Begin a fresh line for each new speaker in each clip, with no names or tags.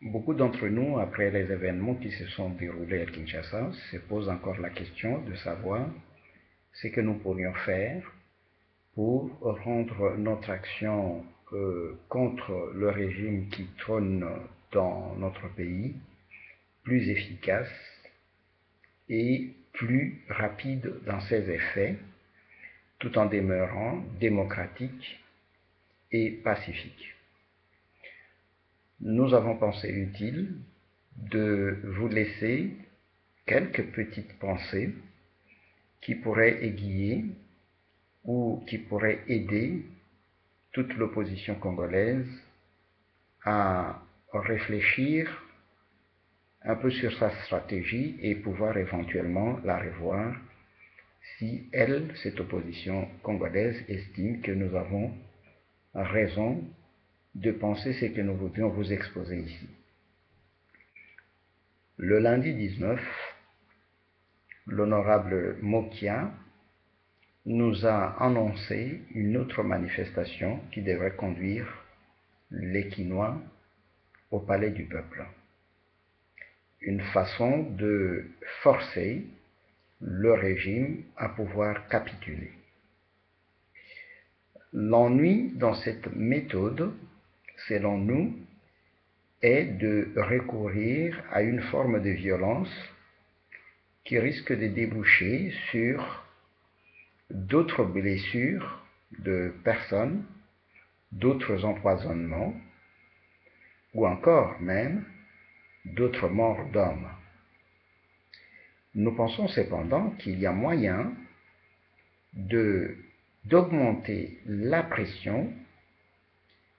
Beaucoup d'entre nous, après les événements qui se sont déroulés à Kinshasa, se posent encore la question de savoir ce que nous pourrions faire pour rendre notre action contre le régime qui trône dans notre pays plus efficace et plus rapide dans ses effets, tout en demeurant démocratique et pacifique. Nous avons pensé utile de vous laisser quelques petites pensées qui pourraient aiguiller ou qui pourraient aider toute l'opposition congolaise à réfléchir un peu sur sa stratégie et pouvoir éventuellement la revoir si elle, cette opposition congolaise, estime que nous avons raison de penser ce que nous voudrions vous exposer ici. Le lundi 19, l'honorable Mokia nous a annoncé une autre manifestation qui devrait conduire les Kinois au palais du peuple. Une façon de forcer le régime à pouvoir capituler. L'ennui dans cette méthode, selon nous, est de recourir à une forme de violence qui risque de déboucher sur d'autres blessures de personnes, d'autres empoisonnements, ou encore même d'autres morts d'hommes. Nous pensons cependant qu'il y a moyen d'augmenter la pression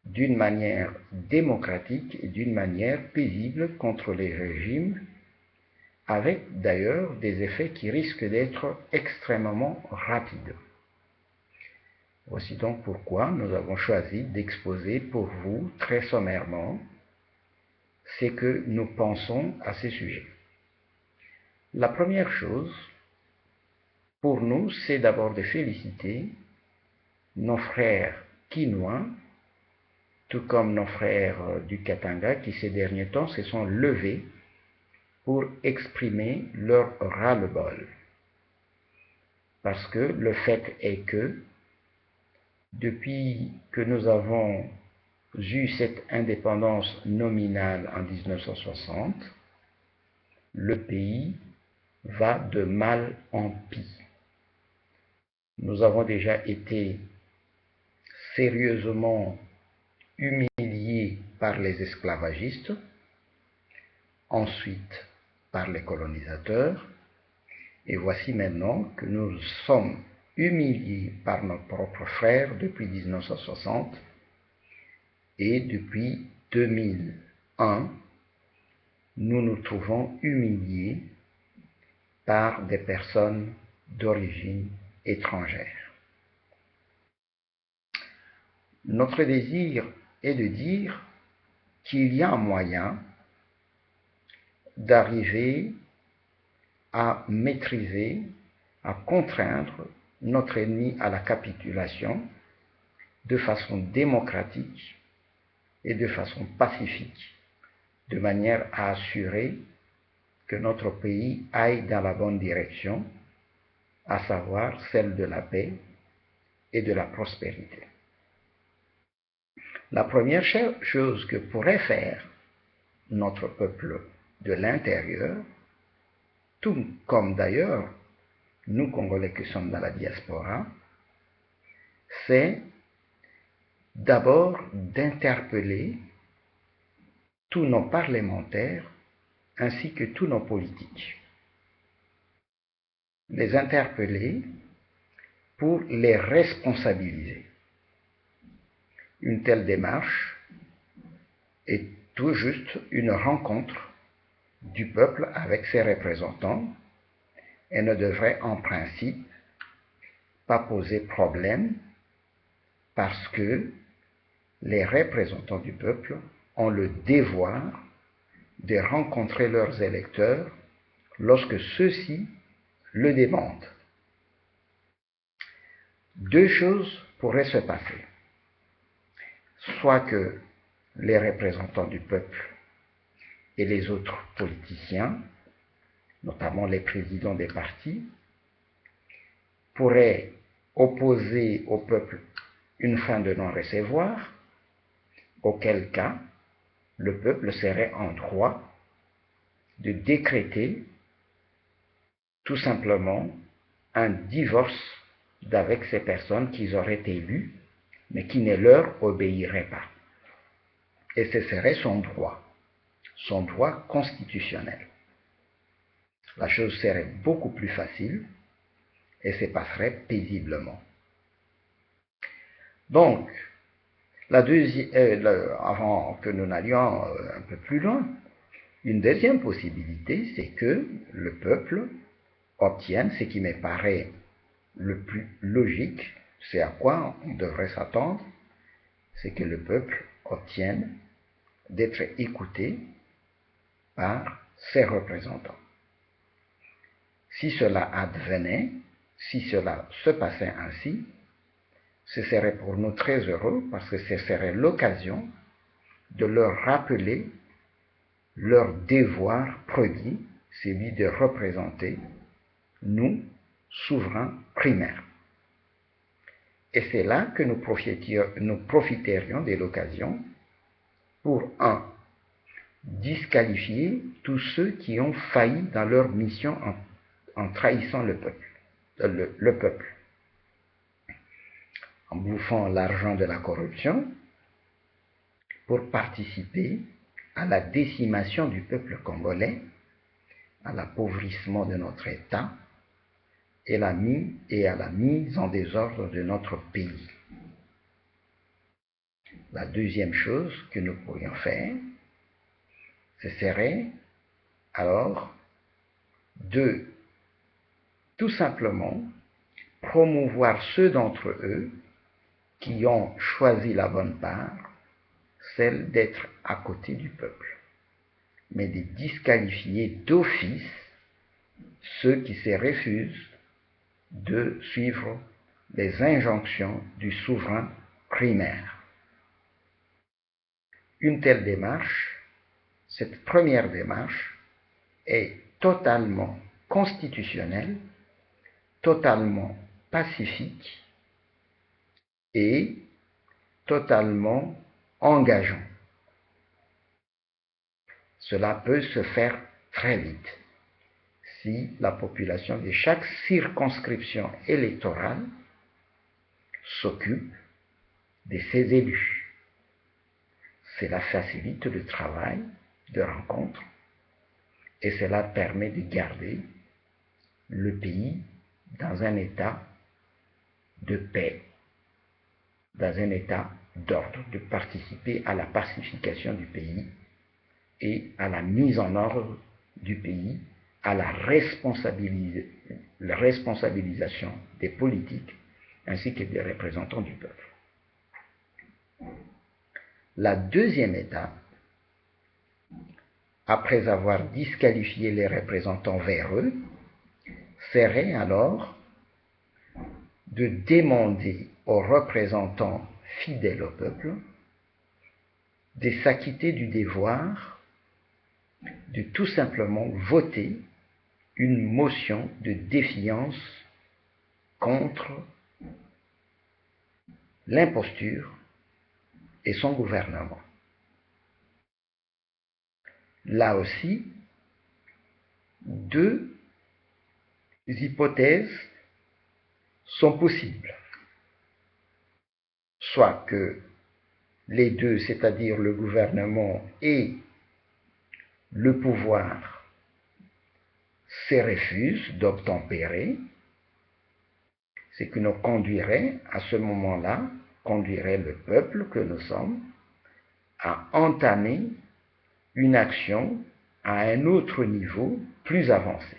d'une manière démocratique et d'une manière paisible contre les régimes, avec d'ailleurs des effets qui risquent d'être extrêmement rapides. Voici donc pourquoi nous avons choisi d'exposer pour vous très sommairement ce que nous pensons à ces sujets. La première chose, pour nous, c'est d'abord de féliciter nos frères kinois, tout comme nos frères du Katanga, qui ces derniers temps se sont levés pour exprimer leur ras-le-bol. Parce que le fait est que, depuis que nous avons eu cette indépendance nominale en 1960, le pays va de mal en pis. Nous avons déjà été sérieusement humiliés par les esclavagistes, ensuite par les colonisateurs, et voici maintenant que nous sommes humiliés par nos propres frères depuis 1960, et depuis 2001, nous nous trouvons humiliés par des personnes d'origine étrangère. Notre désir est de dire qu'il y a un moyen d'arriver à maîtriser, à contraindre notre ennemi à la capitulation de façon démocratique et de façon pacifique, de manière à assurer que notre pays aille dans la bonne direction, à savoir celle de la paix et de la prospérité. La première chose que pourrait faire notre peuple de l'intérieur, tout comme d'ailleurs nous Congolais qui sommes dans la diaspora, c'est d'abord d'interpeller tous nos parlementaires ainsi que tous nos politiques. Les interpeller pour les responsabiliser. Une telle démarche est tout juste une rencontre du peuple avec ses représentants et ne devrait en principe pas poser problème parce que les représentants du peuple ont le devoir de rencontrer leurs électeurs lorsque ceux-ci le demandent. Deux choses pourraient se passer. Soit que les représentants du peuple et les autres politiciens, notamment les présidents des partis, pourraient opposer au peuple une fin de non-recevoir, auquel cas le peuple serait en droit de décréter tout simplement un divorce d'avec ces personnes qu'ils auraient élues, mais qui ne leur obéiraient pas. Et ce serait son droit constitutionnel. La chose serait beaucoup plus facile et se passerait paisiblement. Donc, avant que nous n'allions un peu plus loin, une deuxième possibilité, c'est que le peuple obtienne ce qui me paraît le plus logique, c'est à quoi on devrait s'attendre, c'est que le peuple obtienne d'être écouté par ses représentants. Si cela advenait, si cela se passait ainsi, ce serait pour nous très heureux parce que ce serait l'occasion de leur rappeler leur devoir premier, celui de représenter nous, souverains primaires. Et c'est là que nous profiterions de l'occasion pour disqualifier tous ceux qui ont failli dans leur mission en trahissant le peuple, en bouffant l'argent de la corruption pour participer à la décimation du peuple congolais, à l'appauvrissement de notre État et à la mise en désordre de notre pays. La deuxième chose que nous pourrions faire, ce serait alors de tout simplement promouvoir ceux d'entre eux qui ont choisi la bonne part, celle d'être à côté du peuple, mais de disqualifier d'office ceux qui se refusent de suivre les injonctions du souverain primaire. Une telle démarche, cette première démarche, est totalement constitutionnelle, totalement pacifique et totalement engageant. Cela peut se faire très vite si la population de chaque circonscription électorale s'occupe de ses élus. Cela facilite le travail de rencontre et cela permet de garder le pays dans un état de paix, dans un état d'ordre, de participer à la pacification du pays et à la mise en ordre du pays, à la responsabilisation des politiques ainsi que des représentants du peuple. La deuxième étape, après avoir disqualifié les représentants véreux, serait alors de demander aux représentants fidèles au peuple de s'acquitter du devoir de tout simplement voter une motion de défiance contre l'imposture et son gouvernement. Là aussi, deux hypothèses sont possibles. Soit que les deux, c'est-à-dire le gouvernement et le pouvoir, se refusent d'obtempérer, ce qui nous conduirait à ce moment-là, conduirait le peuple que nous sommes à entamer une action à un autre niveau plus avancé.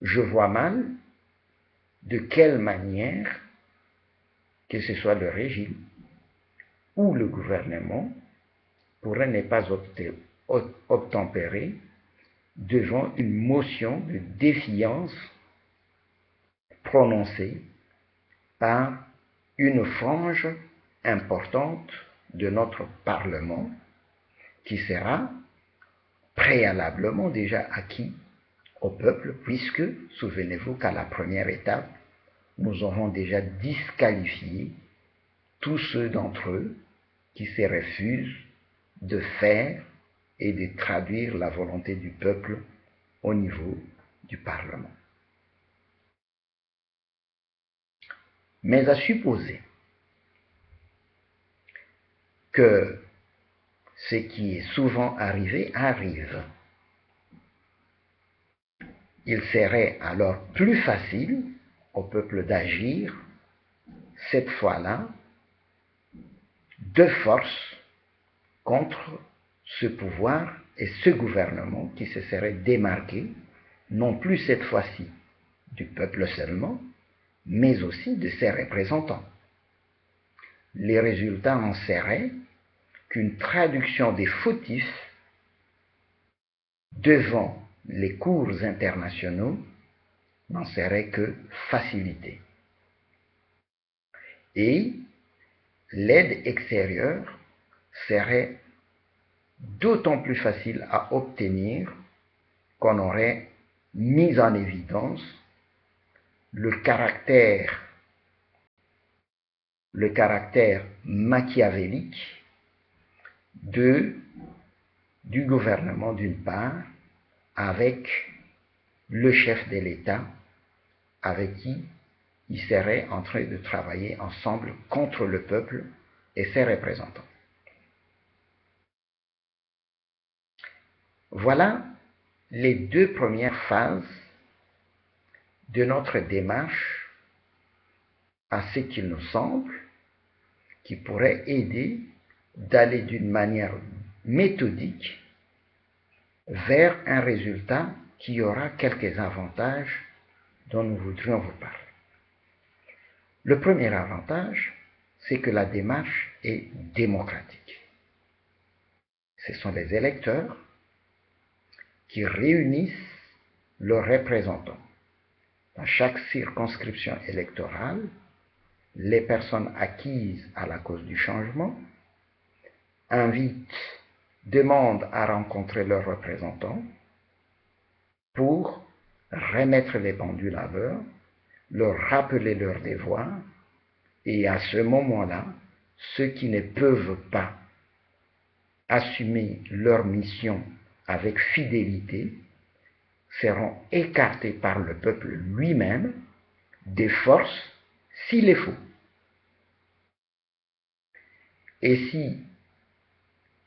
Je vois mal de quelle manière, que ce soit le régime ou le gouvernement, pourrait ne pas obtempérer devant une motion de défiance prononcée par une frange importante de notre Parlement qui sera préalablement déjà acquis au peuple, puisque, souvenez-vous qu'à la première étape, nous aurons déjà disqualifié tous ceux d'entre eux qui se refusent de faire et de traduire la volonté du peuple au niveau du Parlement. Mais à supposer que ce qui est souvent arrivé arrive, il serait alors plus facile au peuple d'agir, cette fois-là, de force contre ce pouvoir et ce gouvernement qui se serait démarqué, non plus cette fois-ci du peuple seulement, mais aussi de ses représentants. Les résultats en seraient qu'une traduction des fautifs devant les cours internationaux n'en serait que facilitée. Et l'aide extérieure serait d'autant plus facile à obtenir qu'on aurait mis en évidence le caractère machiavélique du gouvernement d'une part, avec le chef de l'État, avec qui il serait en train de travailler ensemble contre le peuple et ses représentants. Voilà les deux premières phases de notre démarche à ce qu'il nous semble qui pourrait aider d'aller d'une manière méthodique vers un résultat qui aura quelques avantages dont nous voudrions vous parler. Le premier avantage, c'est que la démarche est démocratique. Ce sont les électeurs qui réunissent leurs représentants. Dans chaque circonscription électorale, les personnes acquises à la cause du changement demandent à rencontrer leurs représentants pour remettre les pendules à l'heure, leur rappeler leurs devoirs, et à ce moment-là, ceux qui ne peuvent pas assumer leur mission avec fidélité seront écartés par le peuple lui-même des forces s'il est faut. Et si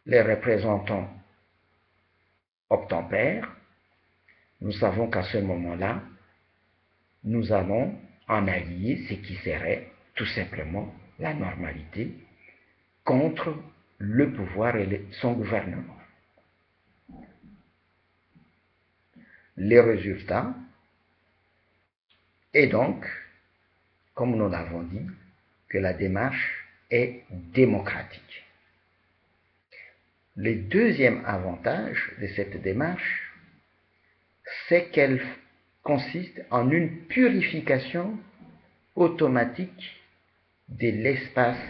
les représentants obtempèrent, nous savons qu'à ce moment-là, nous allons en allier ce qui serait tout simplement la normalité contre le pouvoir et son gouvernement. Les résultats est donc, comme nous l'avons dit, que la démarche est démocratique. Le deuxième avantage de cette démarche, c'est qu'elle consiste en une purification automatique de l'espace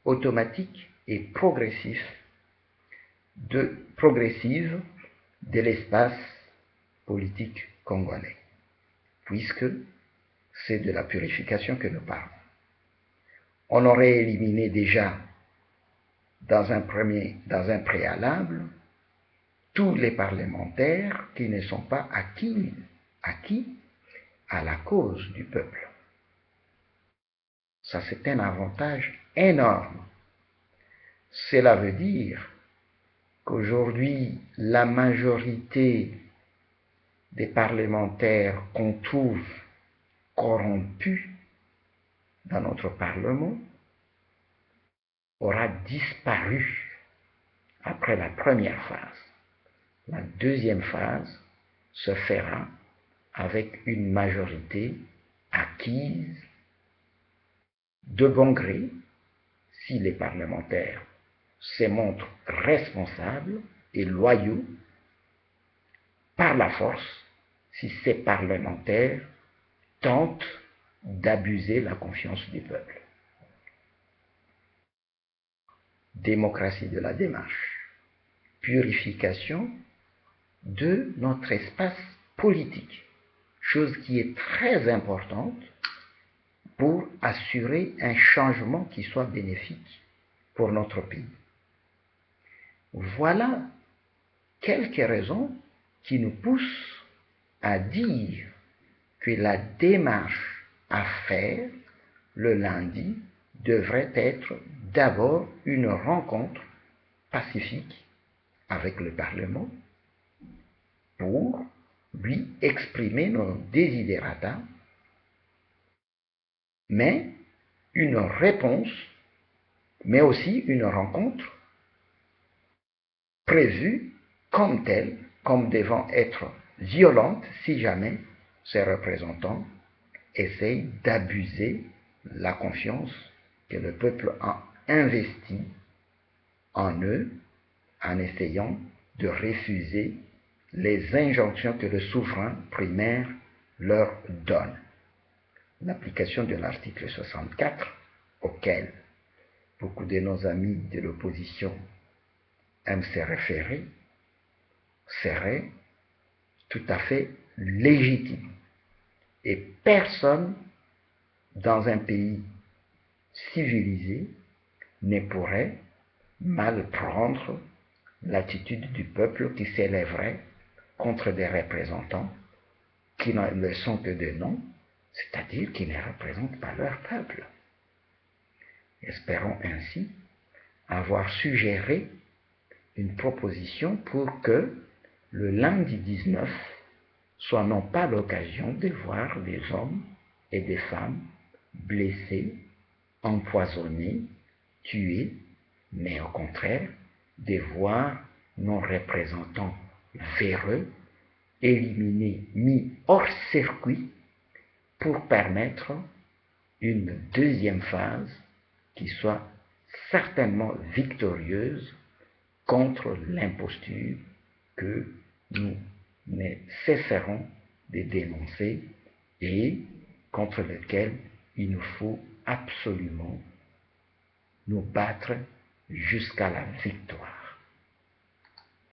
automatique et progressive de l'espace politique congolais, puisque c'est de la purification que nous parlons. On aurait éliminé déjà dans un préalable tous les parlementaires qui ne sont pas acquis à la cause du peuple. Ça, c'est un avantage énorme. Cela veut dire qu'aujourd'hui, la majorité des parlementaires qu'on trouve corrompus dans notre Parlement aura disparu après la première phase. La deuxième phase se fera avec une majorité acquise de bon gré si les parlementaires se montrent responsables et loyaux, par la force si ces parlementaires tentent d'abuser la confiance du peuple. Démocratie de la démarche. purification de notre espace politique, chose qui est très importante pour assurer un changement qui soit bénéfique pour notre pays. Voilà quelques raisons qui nous poussent à dire que la démarche à faire le lundi devrait être d'abord une rencontre pacifique avec le Parlement pour lui exprimer nos desiderata, mais une réponse, mais aussi une rencontre prévue comme telle, comme devant être violente si jamais ces représentants essayent d'abuser la confiance que le peuple a investie en eux en essayant de refuser les injonctions que le souverain primaire leur donne. L'application de l'article 64, auquel beaucoup de nos amis de l'opposition aiment se référer, serait tout à fait légitime. Et personne dans un pays civilisé ne pourrait mal prendre l'attitude du peuple qui s'élèverait contre des représentants qui ne sont que des noms, c'est-à-dire qui ne représentent pas leur peuple. Espérons ainsi avoir suggéré une proposition pour que le lundi 19 soit non pas l'occasion de voir des hommes et des femmes blessés, empoisonnés, tués, mais au contraire de voir nos représentants véreux éliminés, mis hors circuit pour permettre une deuxième phase qui soit certainement victorieuse contre l'imposture que nous ne cesserons de dénoncer et contre lequel il nous faut absolument nous battre jusqu'à la victoire.